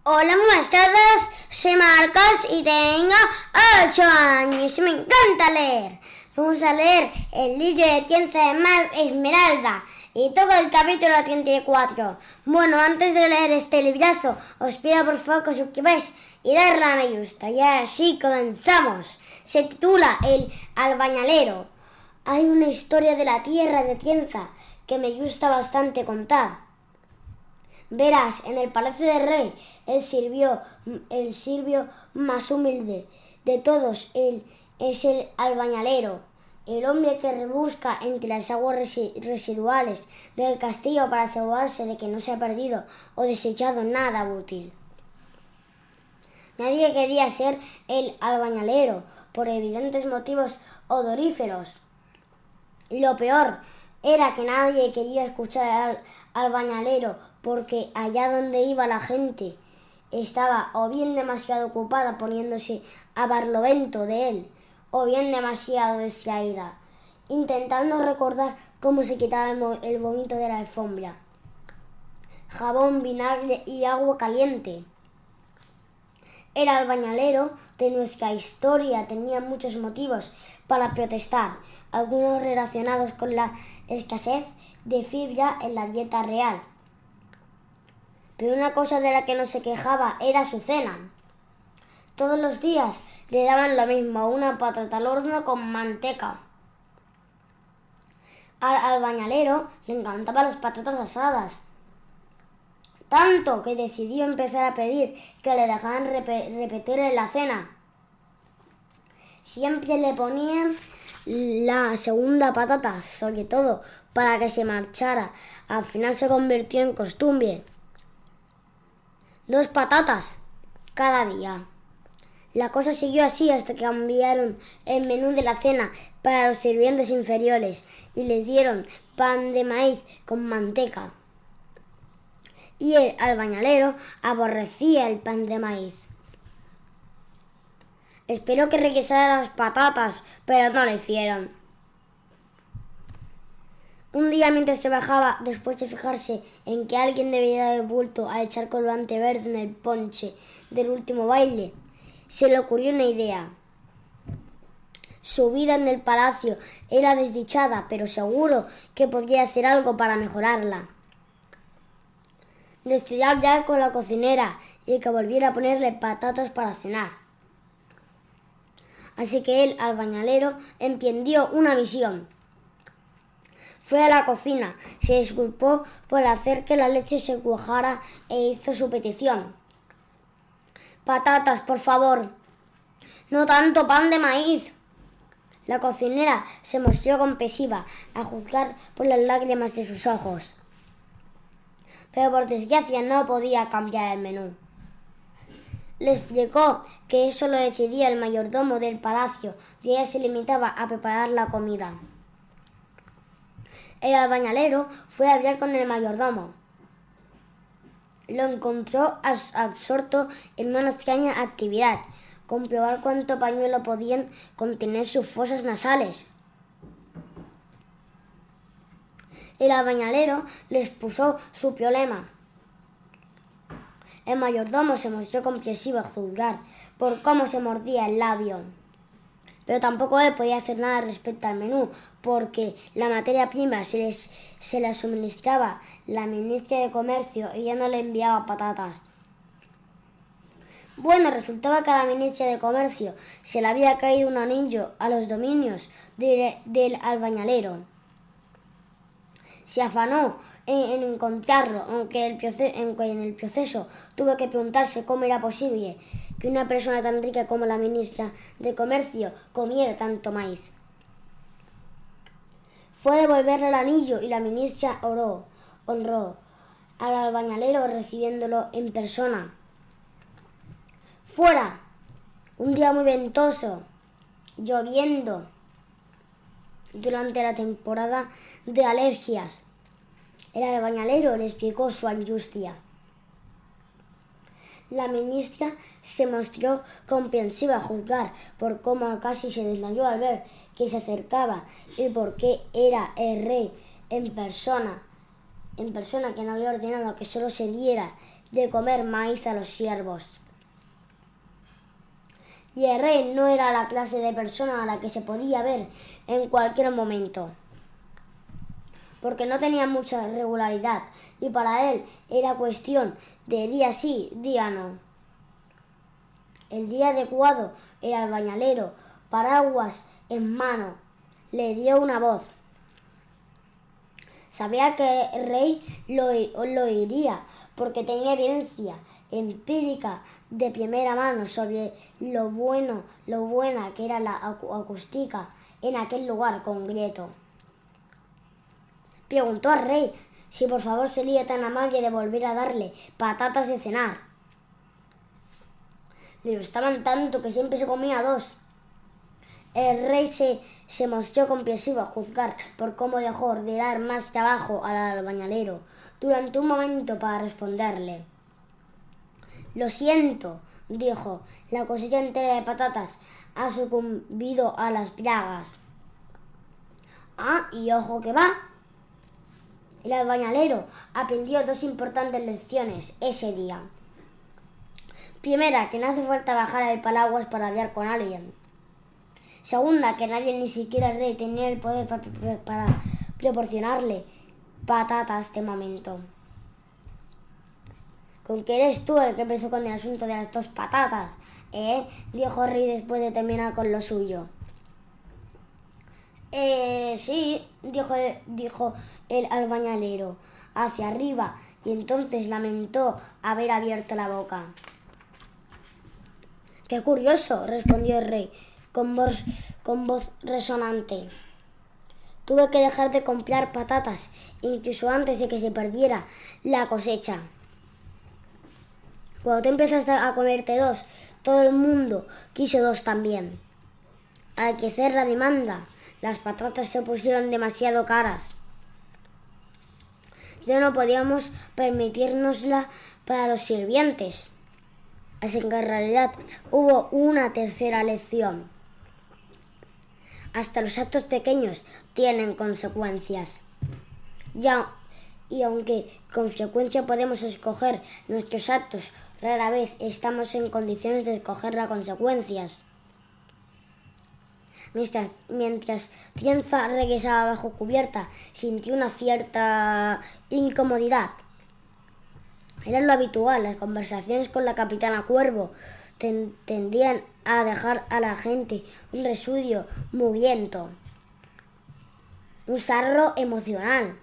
Hola, buenas tardes, soy Marcos y tengo 8 años y me encanta leer. Vamos a leer el libro de ciencia de Mar Esmeralda y toco el capítulo 34. Bueno, antes de leer este librazo, os pido por favor que os suscribáis y darle a me gusta. Y así comenzamos. Se titula El Albañalero. Hay una historia de la tierra de Tienza que me gusta bastante contar. Verás, en el palacio del rey, el sirvió más humilde de todos es el albañalero, el hombre que rebusca entre las aguas residuales del castillo para asegurarse de que no se ha perdido o desechado nada útil. Nadie quería ser el albañalero por evidentes motivos odoríferos. Lo peor era que nadie quería escuchar al albañalero porque allá donde iba la gente estaba o bien demasiado ocupada poniéndose a barlovento de él o bien demasiado distraída, intentando recordar cómo se quitaba el vómito de la alfombra. Jabón, vinagre y agua caliente. El albañalero de nuestra historia tenía muchos motivos para protestar, algunos relacionados con la escasez de fibra en la dieta real. Pero una cosa de la que no se quejaba era su cena. Todos los días le daban lo mismo, una patata al horno con manteca. Al albañalero le encantaban las patatas asadas, tanto que decidió empezar a pedir que le dejaran repetir en la cena. Siempre le ponían la segunda patata, sobre todo para que se marchara. Al final se convirtió en costumbre. 2 patatas cada día. La cosa siguió así hasta que cambiaron el menú de la cena para los sirvientes inferiores y les dieron pan de maíz con manteca. Y el albañalero aborrecía el pan de maíz. Esperó que regresaran las patatas, pero no lo hicieron. Un día, mientras se bajaba, después de fijarse en que alguien debía haber vuelto a echar colorante verde en el ponche del último baile, se le ocurrió una idea. Su vida en el palacio era desdichada, pero seguro que podía hacer algo para mejorarla. Decidió hablar con la cocinera y que volviera a ponerle patatas para cenar. Así que el albañalero emprendió una misión. Fue a la cocina, se disculpó por hacer que la leche se cuajara e hizo su petición. Patatas, por favor. No tanto pan de maíz. La cocinera se mostró compasiva, a juzgar por las lágrimas de sus ojos. Pero por desgracia no podía cambiar el menú. Le explicó que eso lo decidía el mayordomo del palacio y ella se limitaba a preparar la comida. El albañalero fue a hablar con el mayordomo. Lo encontró absorto en una extraña actividad, comprobar cuánto pañuelo podían contener sus fosas nasales. El albañalero le expuso su problema. El mayordomo se mostró comprensivo a juzgar por cómo se mordía el labio. Pero tampoco él podía hacer nada respecto al menú, porque la materia prima se la suministraba la ministra de Comercio y ella no le enviaba patatas. Bueno, resultaba que a la ministra de Comercio se le había caído un anillo a los dominios del albañalero. Se afanó en encontrarlo, aunque en el proceso tuvo que preguntarse cómo era posible que una persona tan rica como la ministra de Comercio comiera tanto maíz. Fue a devolverle el anillo y la ministra honró al albañalero recibiéndolo en persona. Fuera, un día muy ventoso, lloviendo, durante la temporada de alergias. El albañalero le explicó su angustia. La ministra se mostró comprensiva a juzgar por cómo casi se desmayó al ver que se acercaba y por qué era el rey en persona que no había ordenado que solo se diera de comer maíz a los siervos. Y el rey no era la clase de persona a la que se podía ver en cualquier momento, porque no tenía mucha regularidad y para él era cuestión de día sí, día no. El día adecuado, el albañalero, paraguas en mano, le dio una voz. Sabía que el rey lo oiría porque tenía evidencia empírica de primera mano sobre lo buena que era la acústica en aquel lugar concreto. Preguntó al rey si por favor sería tan amable de volver a darle patatas de cenar. Le gustaban tanto que siempre se comía 2. El rey se mostró compasivo a juzgar por cómo dejó de dar más trabajo al albañalero durante un momento para responderle. Lo siento, dijo, la cosecha entera de patatas ha sucumbido a las plagas. Ah, y ojo que va. El albañalero aprendió 2 importantes lecciones ese día. Primera, que no hace falta bajar el paraguas para hablar con alguien. Segunda, que nadie, ni siquiera el rey, tenía el poder para proporcionarle patatas de momento. ¿Con que eres tú el que empezó con el asunto de las 2 patatas? Dijo el rey después de terminar con lo suyo. Sí, dijo el albañalero hacia arriba y entonces lamentó haber abierto la boca. ¡Qué curioso!, respondió el rey con voz resonante. Tuve que dejar de comprar patatas incluso antes de que se perdiera la cosecha. Cuando tú empezaste a comerte 2, todo el mundo quiso 2 también. Al crecer la demanda, las patatas se pusieron demasiado caras. Ya no podíamos permitírnosla para los sirvientes. Así que en realidad hubo una tercera lección. Hasta los actos pequeños tienen consecuencias. Y aunque con frecuencia podemos escoger nuestros actos, rara vez estamos en condiciones de escoger las consecuencias. Mientras Tienza regresaba bajo cubierta, sintió una cierta incomodidad. Era lo habitual, las conversaciones con la capitana Cuervo tendían a dejar a la gente un residuo mugriento, un sarro emocional.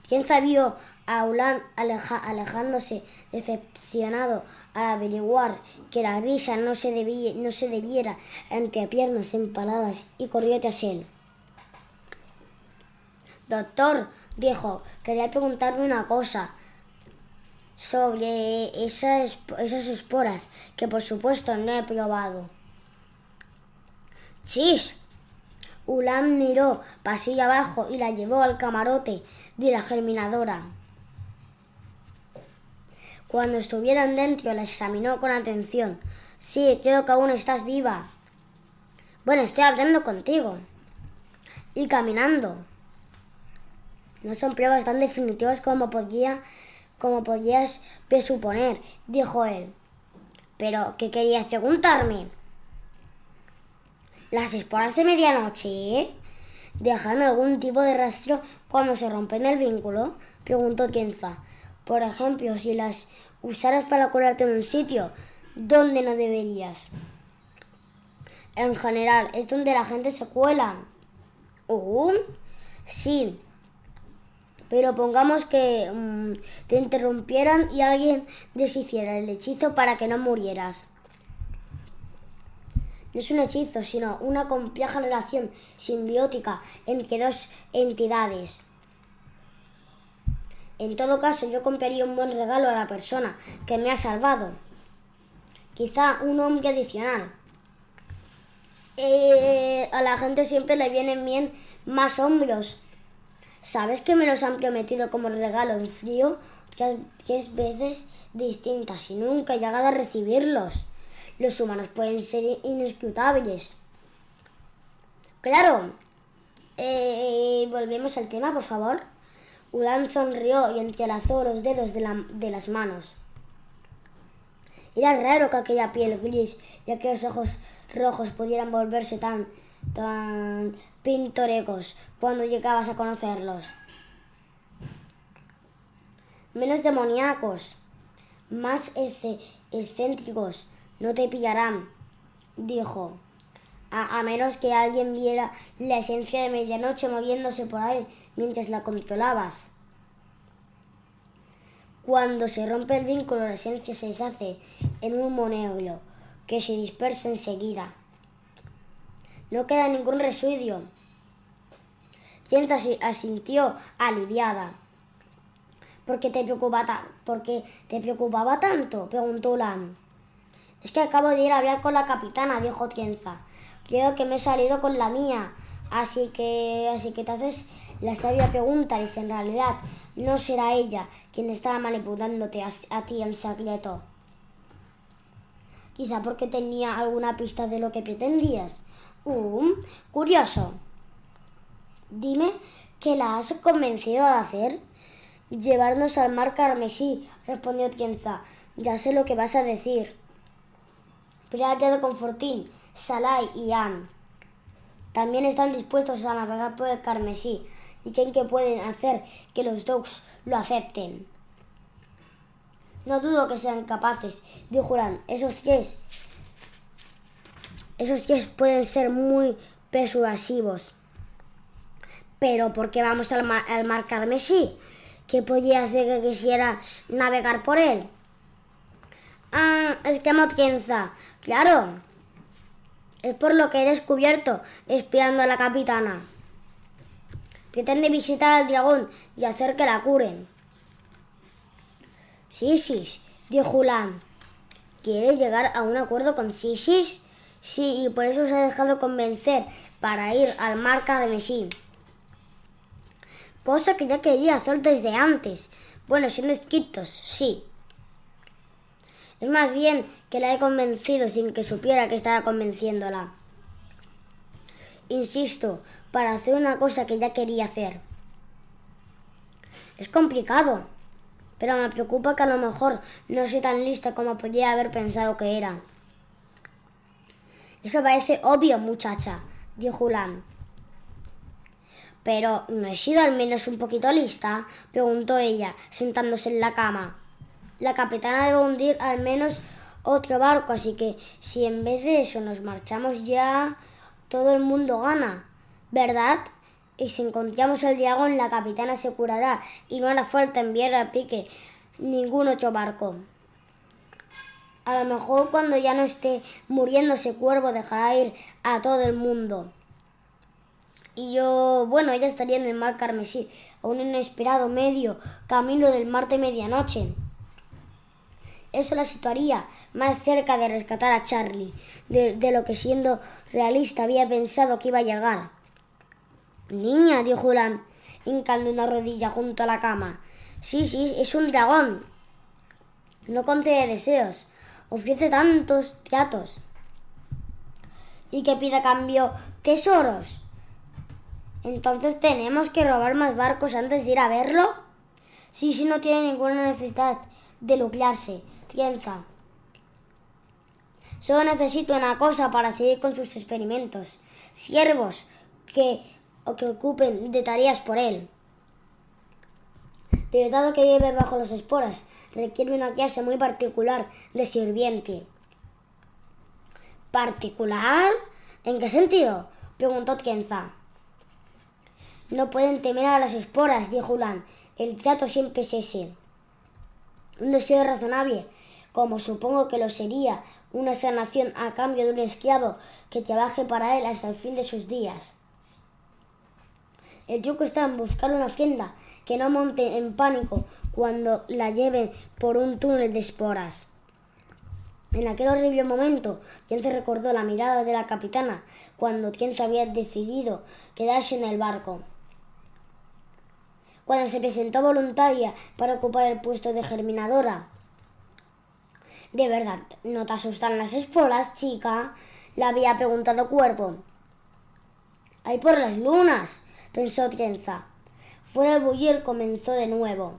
Tienza vio a Ulan alejándose decepcionado al averiguar que la risa no se debiera entre piernas empaladas y corrió tras él. Doctor, dijo, quería preguntarle una cosa sobre esas esporas que por supuesto no he probado. ¡Chis! Ulan miró pasillo abajo y la llevó al camarote de la germinadora. Cuando estuvieron dentro la examinó con atención. Sí, creo que aún estás viva. Bueno, estoy hablando contigo. Y caminando. No son pruebas tan definitivas como podías presuponer, dijo él. ¿Pero qué querías preguntarme? ¿Las esporas de medianoche dejan algún tipo de rastro cuando se rompen el vínculo?, preguntó Tienza. Por ejemplo, si las usaras para colarte en un sitio donde no deberías. En general, es donde la gente se cuela. Sí. Pero pongamos que te interrumpieran y alguien deshiciera el hechizo para que no murieras. No es un hechizo, sino una compleja relación simbiótica entre 2 entidades. En todo caso, yo compraría un buen regalo a la persona que me ha salvado. Quizá un hombre adicional. A la gente siempre le vienen bien más hombros. ¿Sabes que me los han prometido como regalo en frío 3 veces distintas y nunca he llegado a recibirlos? Los humanos pueden ser inescrutables. Claro. Volvemos al tema, por favor. Ulan sonrió y entrelazó los dedos de las manos. Era raro que aquella piel gris y aquellos ojos rojos pudieran volverse tan pintorescos cuando llegabas a conocerlos. Menos demoníacos, más excéntricos, no te pillarán, dijo. A menos que alguien viera la esencia de medianoche moviéndose por ahí mientras la controlabas. Cuando se rompe el vínculo, la esencia se deshace en un humo negro que se dispersa enseguida. No queda ningún residuo. Tienza asintió aliviada. ¿Por qué te preocupaba tanto?, preguntó Ulan. Es que acabo de ir a hablar con la capitana, dijo Tienza. Creo que me he salido con la mía, así que te haces la sabia pregunta y si en realidad no será ella quien estaba manipulándote a ti en secreto. Quizá porque tenía alguna pista de lo que pretendías. Curioso. Dime, ¿qué la has convencido de hacer? Llevarnos al mar carmesí, respondió Tienza. Ya sé lo que vas a decir. Pero he hablado con Fortín, Salai y Anne. También están dispuestos a navegar por el carmesí y creen que pueden hacer que los Dogs lo acepten. No dudo que sean capaces, dijo Ulan. Esos tres pueden ser muy persuasivos. Pero ¿por qué vamos al mar carmesí? ¿Qué podía hacer que quisieras navegar por él? Exclamó Tienza. Claro. Es por lo que he descubierto espiando a la capitana. Pretende visitar al dragón y hacer que la curen. Sisis, dijo Ulan. ¿Quieres llegar a un acuerdo con Sisis? Sí, y por eso se ha dejado convencer para ir al mar carmesí. Cosa que ya quería hacer desde antes. Bueno, siendo estrictos, sí. Es más bien que la he convencido sin que supiera que estaba convenciéndola. Insisto, para hacer una cosa que ya quería hacer. Es complicado, pero me preocupa que a lo mejor no soy tan lista como podría haber pensado que era. Eso parece obvio, muchacha, dijo Ulan. Pero, ¿no he sido al menos un poquito lista?, preguntó ella, sentándose en la cama. La capitana debe hundir al menos otro barco, así que si en vez de eso nos marchamos ya, todo el mundo gana, ¿verdad? Y si encontramos el dragón, la capitana se curará y no hará falta enviar al pique ningún otro barco. A lo mejor cuando ya no esté muriendo ese cuervo dejará ir a todo el mundo. Y ella estaría en el mar carmesí, a un inesperado medio camino del mar de medianoche. Eso la situaría más cerca de rescatar a Charlie, de lo que siendo realista había pensado que iba a llegar. Niña, dijo Ulan, hincando una rodilla junto a la cama. Sí, es un dragón. No concede deseos, ofrece tantos tratos. ¿Y que pide a cambio? Tesoros. ¿Entonces tenemos que robar más barcos antes de ir a verlo? Sí, no tiene ninguna necesidad de lucrarse, Tienza. Solo necesito una cosa para seguir con sus experimentos. Siervos que ocupen de tareas por él. Pero dado que vive bajo las esporas, requiere una clase muy particular de sirviente. ¿Particular? ¿En qué sentido?, preguntó Tienza. No pueden temer a las esporas, dijo Ulan. El trato siempre es ese. Un deseo razonable, como supongo que lo sería una sanación a cambio de un esclavo que trabaje para él hasta el fin de sus días. El truco está en buscar una hacienda que no monte en pánico cuando la lleven por un túnel de esporas. En aquel horrible momento, Tienza recordó la mirada de la capitana cuando Tienza había decidido quedarse en el barco. Cuando se presentó voluntaria para ocupar el puesto de germinadora. ¿De verdad no te asustan las esporas, chica?, le había preguntado Cuervo. Hay por las lunas, pensó Tienza. Fuera el bullir comenzó de nuevo.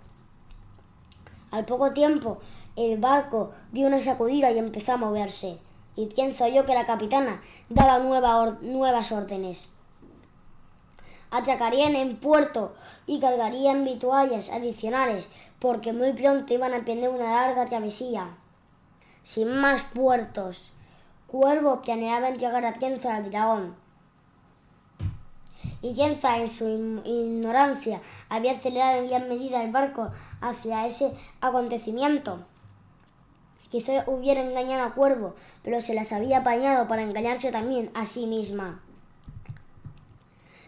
Al poco tiempo, el barco dio una sacudida y empezó a moverse. Y Tienza oyó que la capitana daba nuevas órdenes. Atracarían en puerto y cargarían vituallas adicionales, porque muy pronto iban a emprender una larga travesía. Sin más puertos, Cuervo planeaba entregar a Tienza al dragón. Y Tienza, en su ignorancia, había acelerado en gran medida el barco hacia ese acontecimiento. Quizá hubiera engañado a Cuervo, pero se las había apañado para engañarse también a sí misma.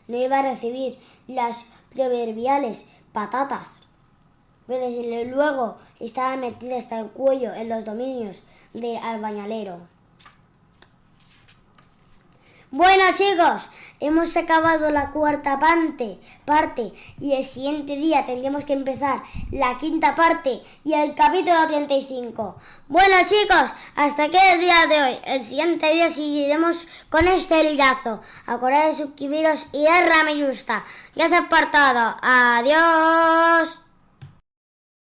No iba a recibir las proverbiales patatas, pero desde luego estaba metida hasta el cuello en los dominios de Albañalero. Bueno, chicos, hemos acabado la cuarta parte y el siguiente día tendremos que empezar la quinta parte y el capítulo 35. Bueno, chicos, hasta aquí el día de hoy. El siguiente día seguiremos con este librazo. Acordad de suscribiros y darle a me gusta. Gracias por todo. Adiós.